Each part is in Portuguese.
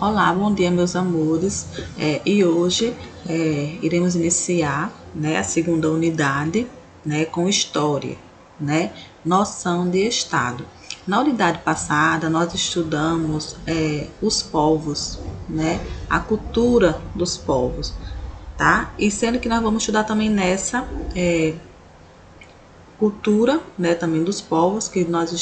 Olá, bom dia meus amores, e hoje iremos iniciar, né, a segunda unidade, né, com história, né, noção de Estado. Na unidade passada nós estudamos os povos, né, a cultura dos povos, tá? E sendo que nós vamos estudar também nessa cultura, né, também dos povos, que nós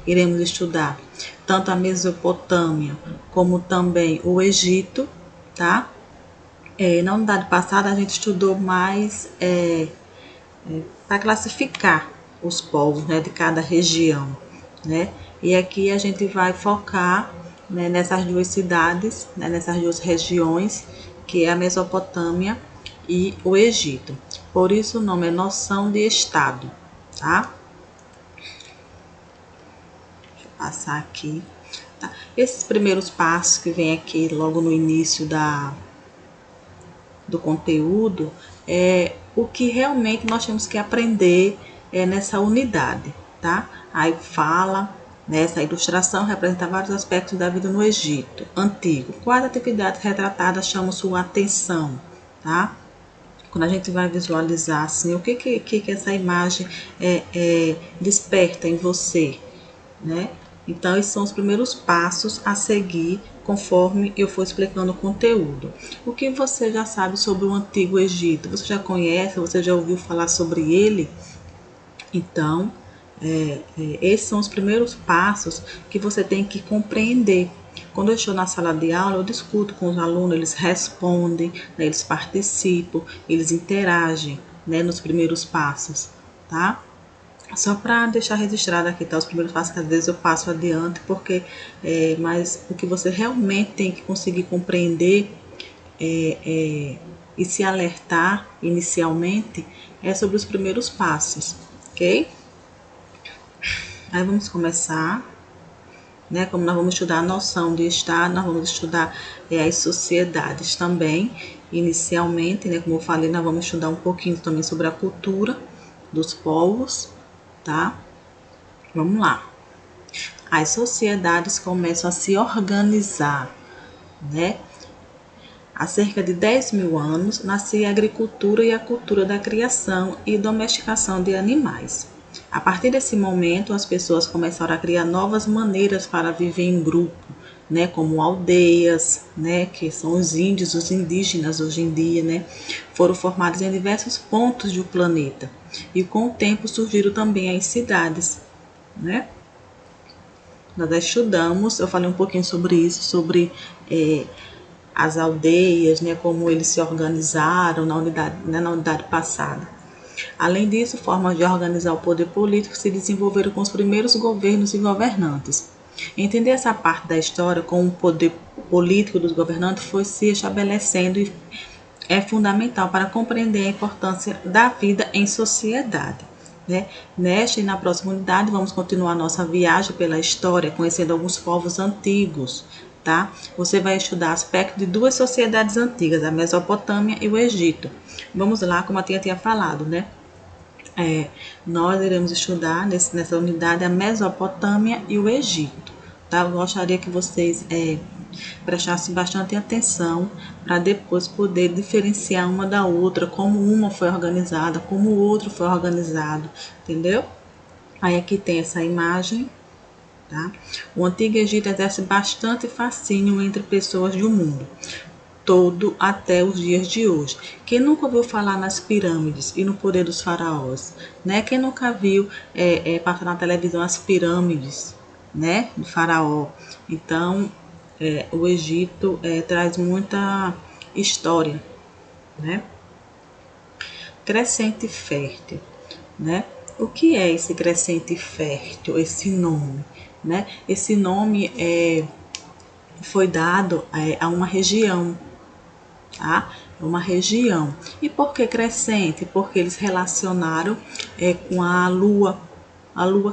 iremos estudar tanto a Mesopotâmia como também o Egito, tá? Na unidade passada a gente estudou mais para classificar os povos, né, de cada região, né? E aqui a gente vai focar, né, nessas duas cidades, né, nessas duas regiões, que é a Mesopotâmia e o Egito. Por isso o nome é noção de Estado, tá? Deixa eu passar aqui. Tá? Esses primeiros passos que vem aqui logo no início do conteúdo é o que realmente nós temos que aprender nessa unidade, tá? Aí fala, essa ilustração representa vários aspectos da vida no Egito antigo. Quais atividades retratadas chamam sua atenção, tá? Quando a gente vai visualizar assim, o que essa imagem desperta em você, né? Então, esses são os primeiros passos a seguir conforme eu for explicando o conteúdo. O que você já sabe sobre o Antigo Egito? Você já conhece? Você já ouviu falar sobre ele? Então, esses são os primeiros passos que você tem que compreender. Quando eu estou na sala de aula, eu discuto com os alunos, eles respondem, né, eles participam, eles interagem, né, nos primeiros passos, tá? Só para deixar registrado aqui, tá? Os primeiros passos que às vezes eu passo adiante, porque mas o que você realmente tem que conseguir compreender e se alertar inicialmente é sobre os primeiros passos, ok? Aí vamos começar, né? Como nós vamos estudar a noção de Estado, nós vamos estudar as sociedades também, inicialmente, né? Como eu falei, nós vamos estudar um pouquinho também sobre a cultura dos povos, tá? Vamos lá. As sociedades começam a se organizar, né? Há cerca de 10 mil anos, nascia a agricultura e a cultura da criação e domesticação de animais. A partir desse momento, as pessoas começaram a criar novas maneiras para viver em grupo, né, como aldeias, né, que são os índios, os indígenas hoje em dia, né, foram formados em diversos pontos do planeta. E com o tempo surgiram também as cidades, né? Nós estudamos, eu falei um pouquinho sobre isso, sobre as aldeias, né, como eles se organizaram na unidade passada. Além disso, formas de organizar o poder político se desenvolveram com os primeiros governos e governantes. Entender essa parte da história com o poder político dos governantes foi se estabelecendo e é fundamental para compreender a importância da vida em sociedade. Né? Nesta e na próxima unidade, vamos continuar nossa viagem pela história, conhecendo alguns povos antigos. Tá? Você vai estudar aspectos de duas sociedades antigas, a Mesopotâmia e o Egito. Vamos lá, como a tia tinha falado, né? Nós iremos estudar nessa unidade a Mesopotâmia e o Egito. Tá? Eu gostaria que vocês prestassem bastante atenção para depois poder diferenciar uma da outra, como uma foi organizada, como o outro foi organizado, entendeu? Aí aqui tem essa imagem. Tá? O Antigo Egito exerce bastante fascínio entre pessoas do mundo todo até os dias de hoje. Quem nunca ouviu falar nas pirâmides e no poder dos faraós? Né? Quem nunca viu passar na televisão as pirâmides, né, do faraó? Então, o Egito traz muita história, né? Crescente fértil, né? O que é esse crescente fértil, esse nome? Né? Esse nome foi dado a uma região, tá? Uma região. E por que crescente? Porque eles relacionaram com a lua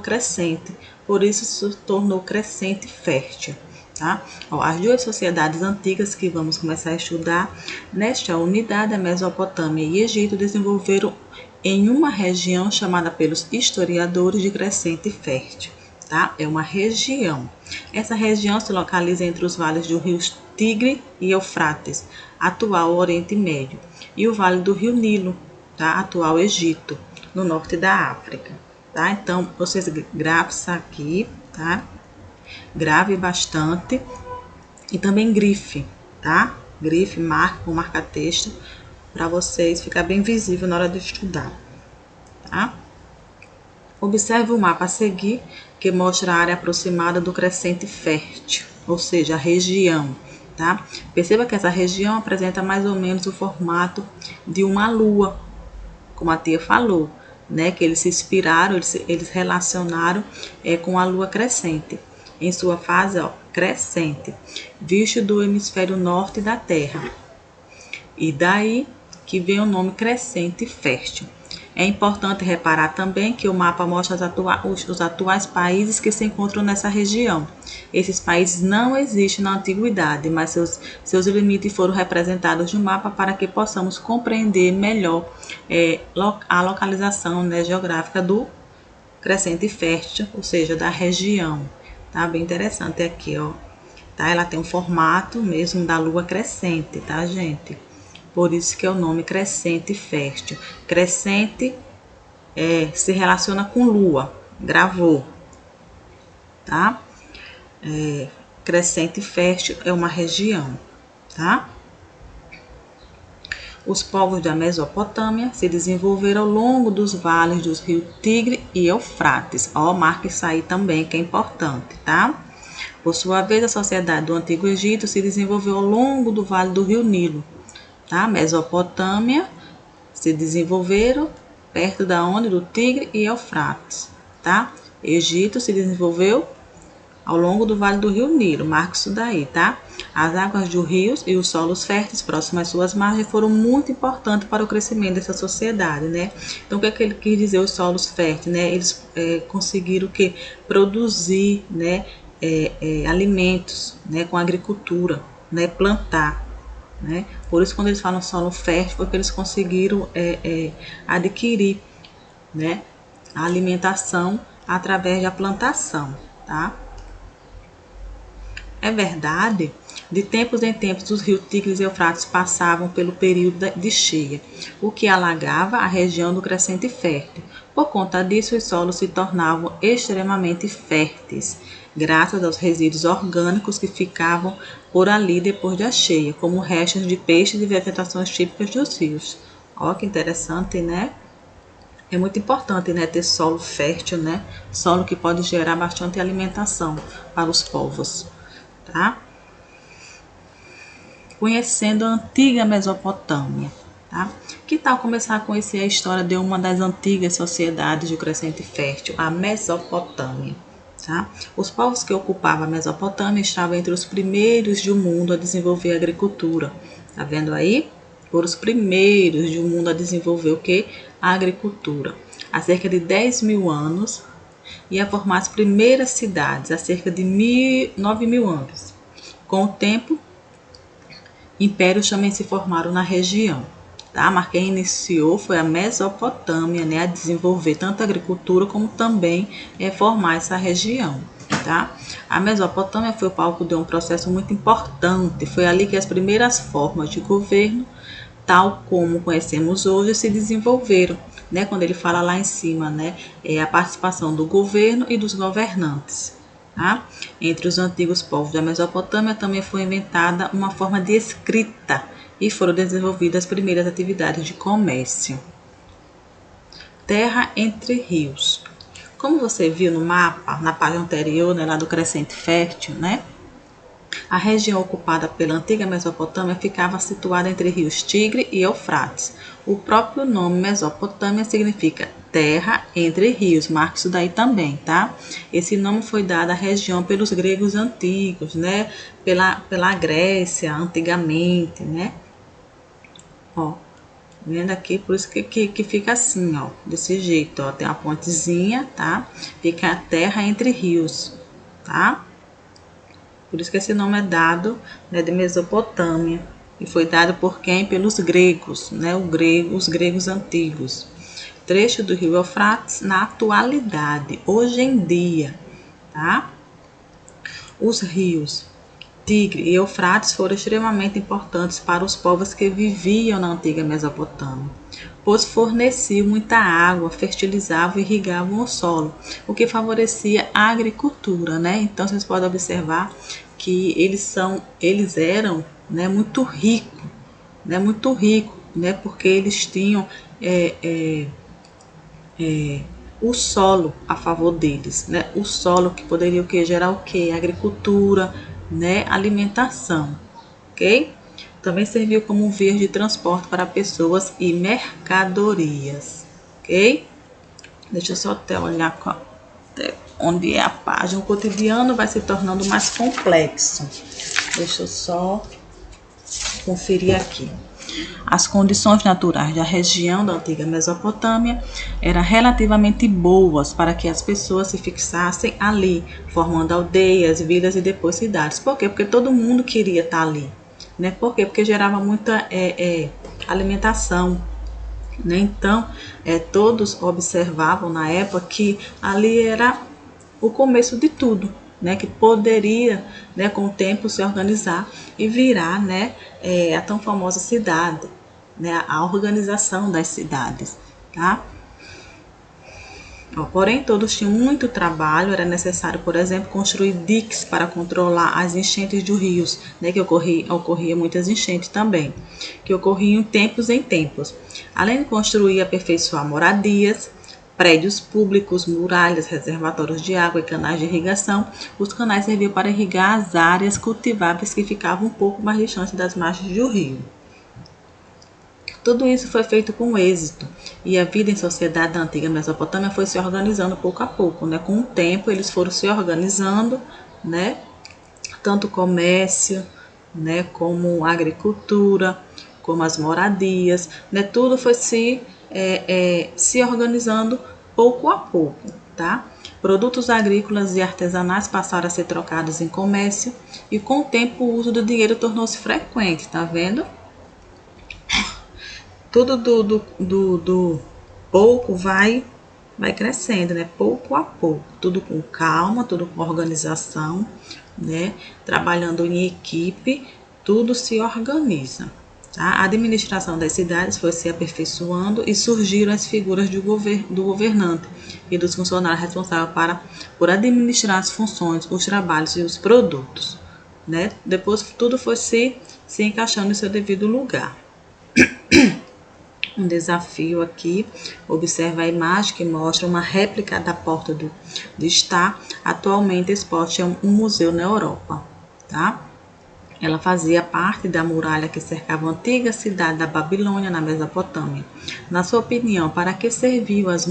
crescente. Por isso se tornou crescente fértil. Tá? As duas sociedades antigas que vamos começar a estudar nesta unidade, a Mesopotâmia e Egito, desenvolveram em uma região chamada pelos historiadores de crescente fértil. tá? É uma região. Essa região se localiza entre os vales dos rios Tigre e Eufrates, atual Oriente Médio, e o vale do rio Nilo, tá? Atual Egito, no norte da África, tá? Então, vocês gravem isso aqui, tá? Grave bastante e também grife, tá? Grife, marca com marca-texto, para vocês ficar bem visível na hora de estudar, tá? Observe o mapa a seguir, que mostra a área aproximada do crescente fértil, ou seja, a região, tá? Perceba que essa região apresenta mais ou menos o formato de uma lua, como a tia falou, né? Que eles se inspiraram, eles relacionaram com a lua crescente, em sua fase crescente, visto do hemisfério norte da Terra. E daí que vem o nome crescente fértil. É importante reparar também que o mapa mostra os atuais países que se encontram nessa região. Esses países não existem na antiguidade, mas seus limites foram representados no mapa para que possamos compreender melhor a localização, né, geográfica do crescente fértil, ou seja, da região. Tá bem interessante aqui, ó. Tá? Ela tem um formato mesmo da lua crescente, tá, gente? Por isso que é o nome crescente fértil. Crescente se relaciona com lua, gravou, tá? Crescente fértil é uma região, tá? Os povos da Mesopotâmia se desenvolveram ao longo dos vales dos rios Tigre e Eufrates. Ó, marca isso aí também, que é importante, tá? Por sua vez, a sociedade do Antigo Egito se desenvolveu ao longo do vale do rio Nilo. Tá? Mesopotâmia se desenvolveram perto da onde do Tigre e Eufrates, tá? Egito se desenvolveu ao longo do vale do rio Nilo, marca isso daí, tá? As águas dos rios e os solos férteis próximos às suas margens foram muito importantes para o crescimento dessa sociedade, né? Então, o que é que ele quis dizer, os solos férteis, né? Eles conseguiram que produzir, né, alimentos, né, com agricultura, né, plantar. Né? Por isso, quando eles falam solo fértil, porque eles conseguiram adquirir, né, a alimentação através da plantação, tá? É verdade, de tempos em tempos os rios Tigres e Eufrates passavam pelo período de cheia, o que alagava a região do crescente fértil. Por conta disso, os solos se tornavam extremamente férteis, graças aos resíduos orgânicos que ficavam por ali depois da cheia, como restos de peixes e vegetações típicas dos rios. Olha que interessante, né? É muito importante, né, ter solo fértil, né? Solo que pode gerar bastante alimentação para os povos, tá? Conhecendo a antiga Mesopotâmia, tá? Que tal começar a conhecer a história de uma das antigas sociedades do crescente fértil, a Mesopotâmia? Tá? Os povos que ocupavam a Mesopotâmia estavam entre os primeiros do mundo a desenvolver a agricultura. Tá vendo aí? Foram os primeiros do mundo a desenvolver o que? A agricultura. Há cerca de 10 mil anos e a formar as primeiras cidades, há cerca de 9 mil anos. Com o tempo, impérios também se formaram na região. Tá? Mas quem iniciou foi a Mesopotâmia, né, a desenvolver tanto a agricultura como também formar essa região. Tá? A Mesopotâmia foi o palco de um processo muito importante. Foi ali que as primeiras formas de governo, tal como conhecemos hoje, se desenvolveram. Né? Quando ele fala lá em cima, né, a participação do governo e dos governantes. Tá? Entre os antigos povos da Mesopotâmia também foi inventada uma forma de escrita e foram desenvolvidas as primeiras atividades de comércio. Terra entre rios. Como você viu no mapa, na página anterior, né, lá do crescente fértil, né? A região ocupada pela antiga Mesopotâmia ficava situada entre rios Tigre e Eufrates. O próprio nome Mesopotâmia significa terra entre rios, marca isso daí também, tá? Esse nome foi dado à região pelos gregos antigos, né? Pela Grécia, antigamente, né? Ó, vendo aqui, por isso que fica assim, ó, desse jeito, ó, tem uma pontezinha, tá? Fica a terra entre rios, tá? Por isso que esse nome é dado, né, de Mesopotâmia. E foi dado por quem? Pelos gregos, né? Os gregos antigos. Trecho do rio Eufrates na atualidade, hoje em dia, tá? Os rios Tigre e Eufrates foram extremamente importantes para os povos que viviam na antiga Mesopotâmia, pois forneciam muita água, fertilizavam e irrigavam o solo, o que favorecia a agricultura, né? Então vocês podem observar que eles eram, né, muito ricos, né, porque eles tinham o solo a favor deles, né? O solo que poderia gerar o quê? Agricultura, né? Alimentação, ok? Também serviu como um vias de transporte para pessoas e mercadorias, ok? Deixa eu só até olhar até onde é a página. O cotidiano vai se tornando mais complexo. Deixa eu só conferir aqui. As condições naturais da região da antiga Mesopotâmia eram relativamente boas para que as pessoas se fixassem ali, formando aldeias, vilas e depois cidades. Por quê? Porque todo mundo queria estar ali. Né? Por quê? Porque gerava muita alimentação. Né? Então, todos observavam na época que ali era o começo de tudo. Né, que poderia, né, com o tempo se organizar e virar, né, a tão famosa cidade, né, a organização das cidades, tá? Porém, todos tinham muito trabalho, era necessário, por exemplo, construir diques para controlar as enchentes de rios, né, que ocorria muitas enchentes também, que ocorriam em tempos. Além de construir e aperfeiçoar moradias, prédios públicos, muralhas, reservatórios de água e canais de irrigação, os canais serviam para irrigar as áreas cultiváveis que ficavam um pouco mais distantes das margens do rio. Tudo isso foi feito com êxito e a vida em sociedade da antiga Mesopotâmia foi se organizando pouco a pouco, né? Com o tempo eles foram se organizando, né? Tanto o comércio, né? Como a agricultura, como as moradias, né? Tudo foi se organizando pouco a pouco, tá? Produtos agrícolas e artesanais passaram a ser trocados em comércio e com o tempo o uso do dinheiro tornou-se frequente, tá vendo? Tudo do pouco vai crescendo, né? Pouco a pouco, tudo com calma, tudo com organização, né? Trabalhando em equipe, tudo se organiza. Tá? A administração das cidades foi se aperfeiçoando e surgiram as figuras do governante e dos funcionários responsáveis por administrar as funções, os trabalhos e os produtos. Né? Depois tudo foi se encaixando em seu devido lugar. Um desafio aqui, observa a imagem que mostra uma réplica da porta do Star, atualmente exposta em um museu na Europa, tá? Ela fazia parte da muralha que cercava a antiga cidade da Babilônia, na Mesopotâmia. Na sua opinião, para que serviam as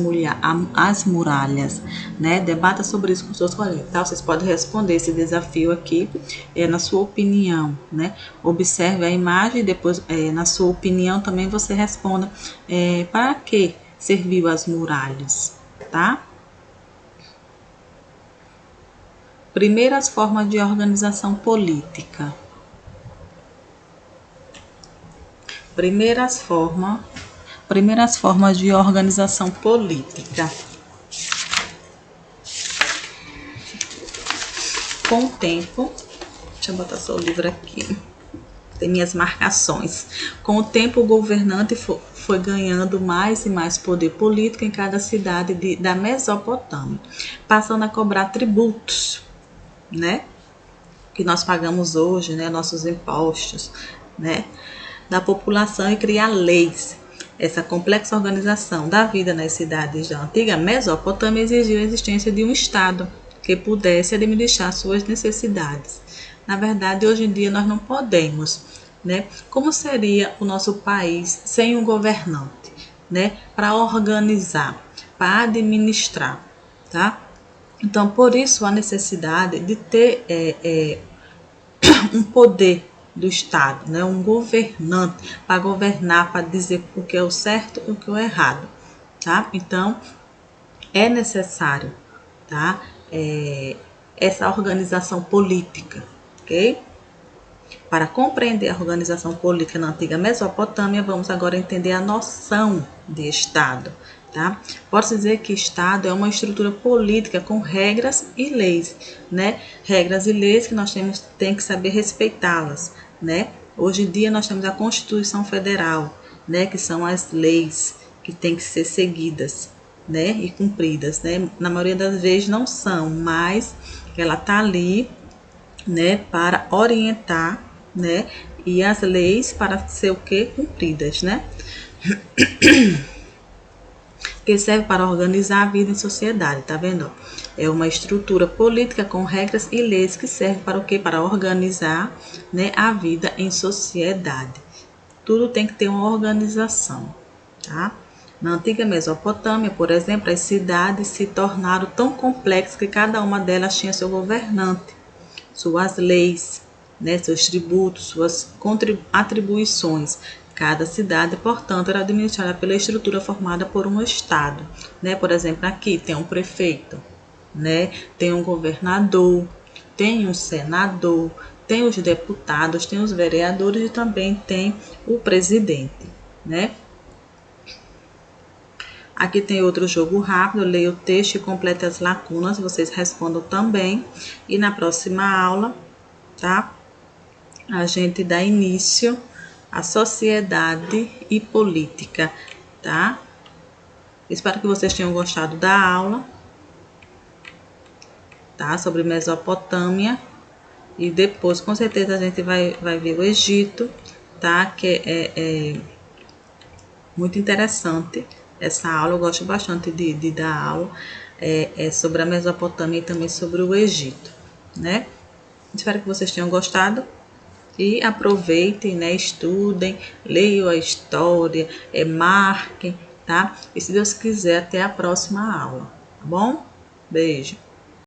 muralhas? Né? Debata sobre isso com seus colegas. Tá? Vocês podem responder esse desafio aqui, na sua opinião. Né? Observe a imagem e depois, na sua opinião, também você responda para que serviam as muralhas. Tá? Primeiras formas de organização política. Primeiras formas de organização política. Com o tempo, deixa eu botar só o livro aqui, tem minhas marcações. Com o tempo, o governante foi ganhando mais e mais poder político em cada cidade da Mesopotâmia, passando a cobrar tributos, né? Que nós pagamos hoje, né? Nossos impostos, né? Da população e criar leis. Essa complexa organização da vida nas cidades da antiga Mesopotâmia exigiu a existência de um Estado que pudesse administrar suas necessidades. Na verdade, hoje em dia nós não podemos, né? Como seria o nosso país sem um governante, né? Para organizar, para administrar, tá? Então, por isso a necessidade de ter um poder do Estado, né? Um governante para governar, para dizer o que é o certo e o que é o errado, tá? Então, é necessário, tá? Essa organização política, ok? Para compreender a organização política na antiga Mesopotâmia, vamos agora entender a noção de Estado, tá? Pode-se dizer que Estado é uma estrutura política com regras e leis, né? Regras e leis que nós tem que saber respeitá-las, né? Hoje em dia nós temos a Constituição Federal, né? Que são as leis que têm que ser seguidas, né? E cumpridas, né? Na maioria das vezes não são, mas ela tá ali, né? Para orientar, né? E as leis para ser o que? Cumpridas, né? Que serve para organizar a vida em sociedade, tá vendo? É uma estrutura política com regras e leis que serve para o quê? Para organizar, né, a vida em sociedade. Tudo tem que ter uma organização, tá? Na antiga Mesopotâmia, por exemplo, as cidades se tornaram tão complexas que cada uma delas tinha seu governante, suas leis, né, seus tributos, suas atribuições. Cada cidade, portanto, era administrada pela estrutura formada por um estado, né? Por exemplo, aqui tem um prefeito, né? Tem um governador, tem um senador, tem os deputados, tem os vereadores e também tem o presidente, né? Aqui tem outro jogo rápido, leia o texto e complete as lacunas, vocês respondam também. E na próxima aula, tá? A gente dá início à sociedade e política, tá? Espero que vocês tenham gostado da aula, tá? Sobre Mesopotâmia. E depois, com certeza, a gente vai ver o Egito, tá? Que é muito interessante essa aula. Eu gosto bastante de dar aula sobre a Mesopotâmia e também sobre o Egito, né? Espero que vocês tenham gostado. E aproveitem, né? Estudem, leiam a história, marquem, tá? E se Deus quiser, até a próxima aula, tá bom? Beijo!